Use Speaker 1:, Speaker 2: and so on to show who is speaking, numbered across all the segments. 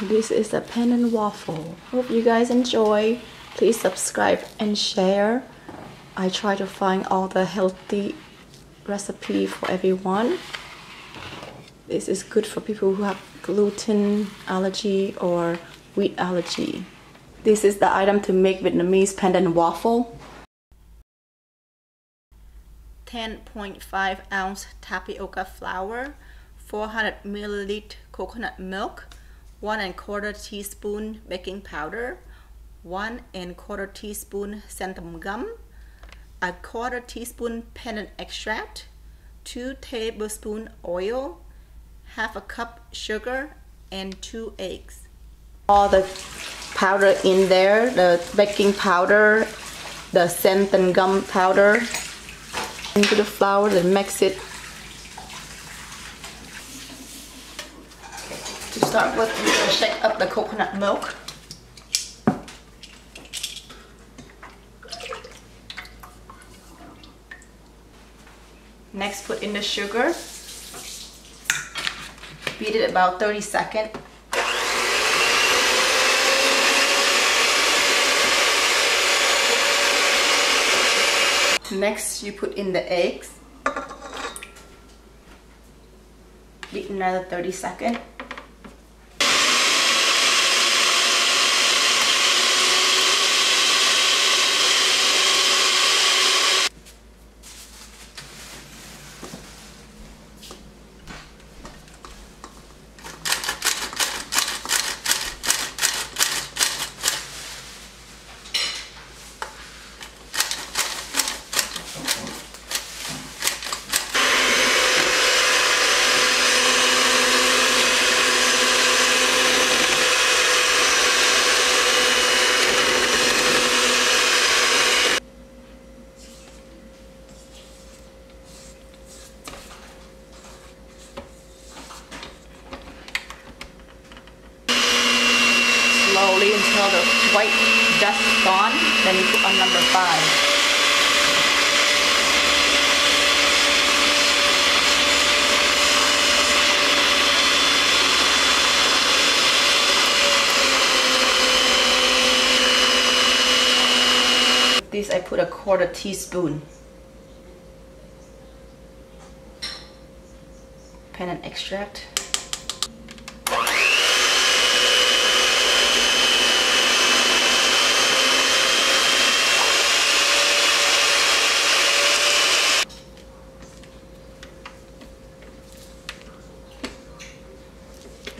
Speaker 1: This is a pandan waffle. Hope you guys enjoy. Please subscribe and share. I try to find all the healthy recipe for everyone. This is good for people who have gluten allergy or wheat allergy. This is the item to make Vietnamese pandan waffle. 10.5 ounce tapioca flour, 400 milliliter coconut milk, 1¼ teaspoon baking powder, 1¼ teaspoon xanthan gum, 1/4 teaspoon pandan extract, 2 tablespoons oil, 1/2 cup sugar, and 2 eggs. All the powder in there, the baking powder, the xanthan gum powder, into the flour, then mix it. To start with, we're going to shake up the coconut milk. Next, put in the sugar. Beat it about 30 seconds. Next, you put in the eggs. Beat another 30 seconds. Slowly until the white dust is gone, then you put on number 5. This I put 1/4 teaspoon pandan extract.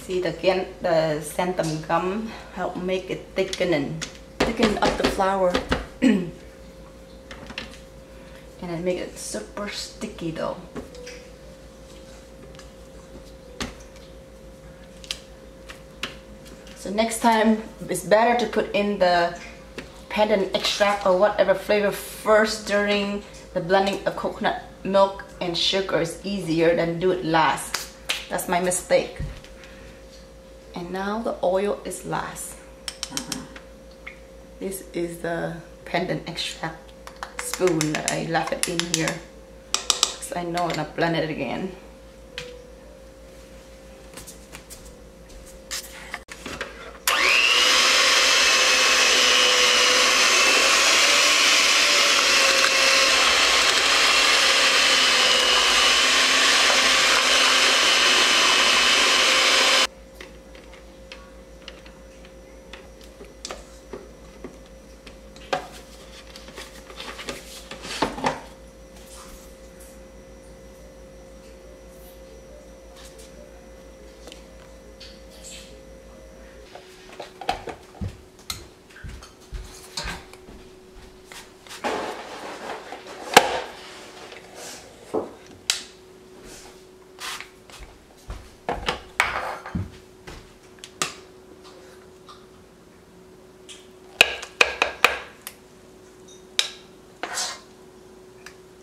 Speaker 1: See, again, the xanthan gum help make it thicken up the flour. And it make it super sticky though. So next time, it's better to put in the pandan extract or whatever flavor first during the blending of coconut milk and sugar. Is easier than do it last. That's my mistake. And now the oil is last. This is the pandan extract spoon that I left it in here because I know I'm gonna blend it again.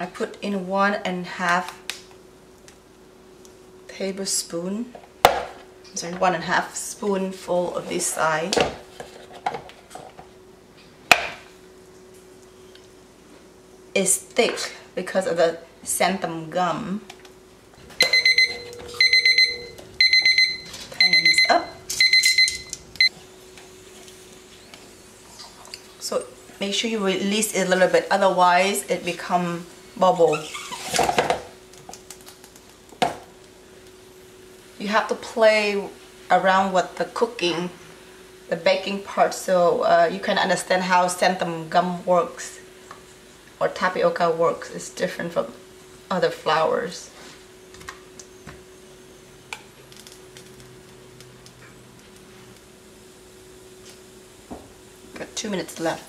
Speaker 1: I put in 1½ tablespoon, sorry, 1½ spoonful of this side. It's thick because of the xanthan gum. Times up. make sure you release it a little bit, otherwise it become bubble. You have to play around with the cooking, the baking part, so you can understand how xanthan gum works or tapioca works. It's different from other flours. Got 2 minutes left.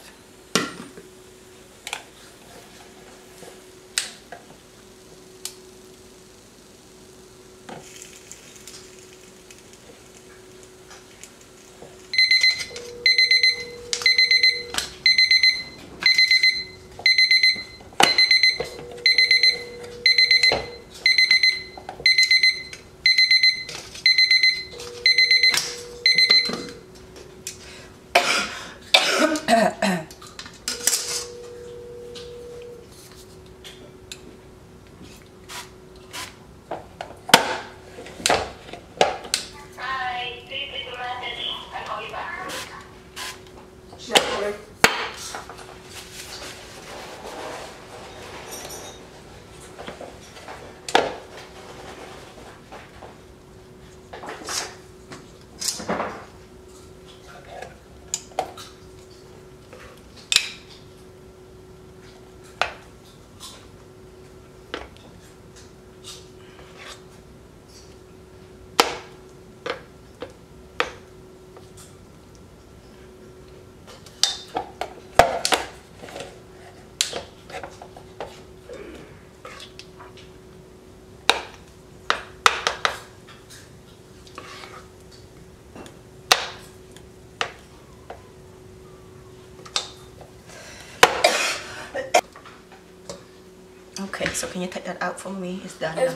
Speaker 1: Okay, so can you take that out for me? It's done now.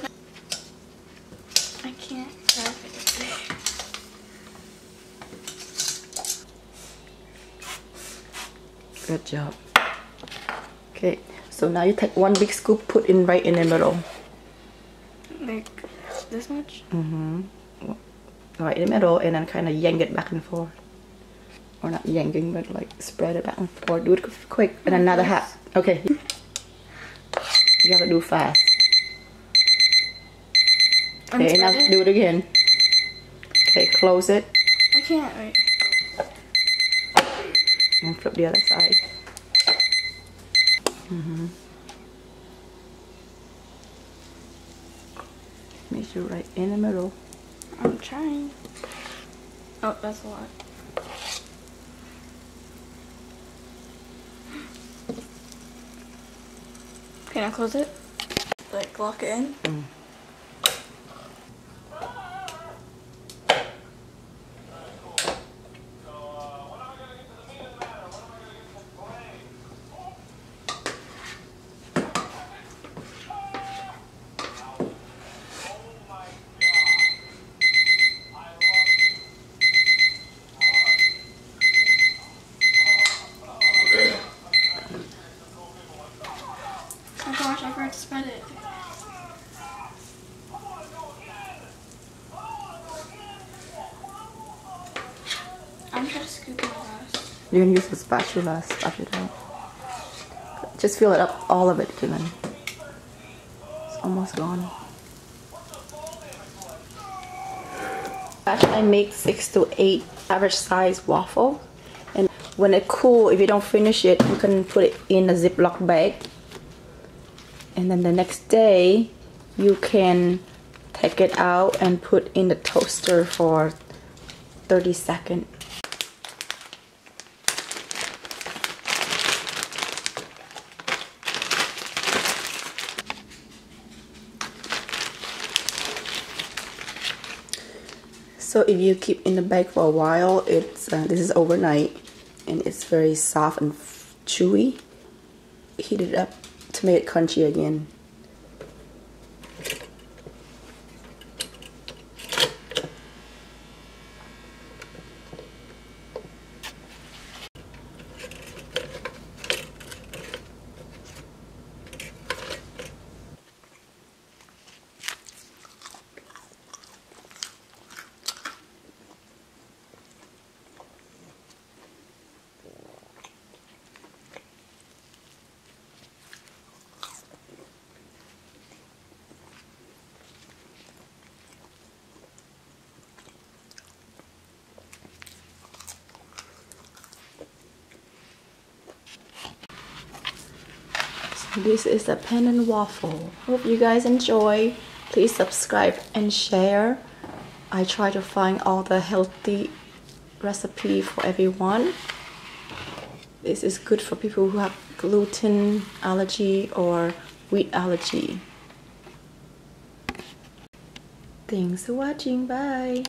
Speaker 2: I can't grab it.
Speaker 1: Good job. Okay, so now you take 1 big scoop, put in right in the middle.
Speaker 2: Like this much?
Speaker 1: Mm-hmm. Right in the middle, and then kind of yank it back and forth. Or not yanking, but like spread it back and forth. Do it quick. And another half. Okay. You gotta do fast. Okay, now do it again. Okay, close it.
Speaker 2: I can't, wait.
Speaker 1: And flip the other side. Mm-hmm. Make sure right in the middle.
Speaker 2: I'm trying. Oh, that's a lot. Can I close it? Like lock it in?
Speaker 1: Mm.
Speaker 2: Oh gosh, I forgot to spread it. I'm trying to scoop it fast.
Speaker 1: You can use the spatula, stuff it out. Just fill it up, all of it, Dylan. It's almost gone. I make 6 to 8 average size waffle, and when it cool, if you don't finish it, you can put it in a Ziploc bag, and then the next day you can take it out and put in the toaster for 30 seconds. So if you keep in the bag for a while, it's this is overnight, and it's very soft and chewy. Heat it up to make it crunchy again. This is a pandan waffle. Hope you guys enjoy. Please subscribe and share. I try to find all the healthy recipe for everyone. This is good for people who have gluten allergy or wheat allergy. Thanks for watching. Bye.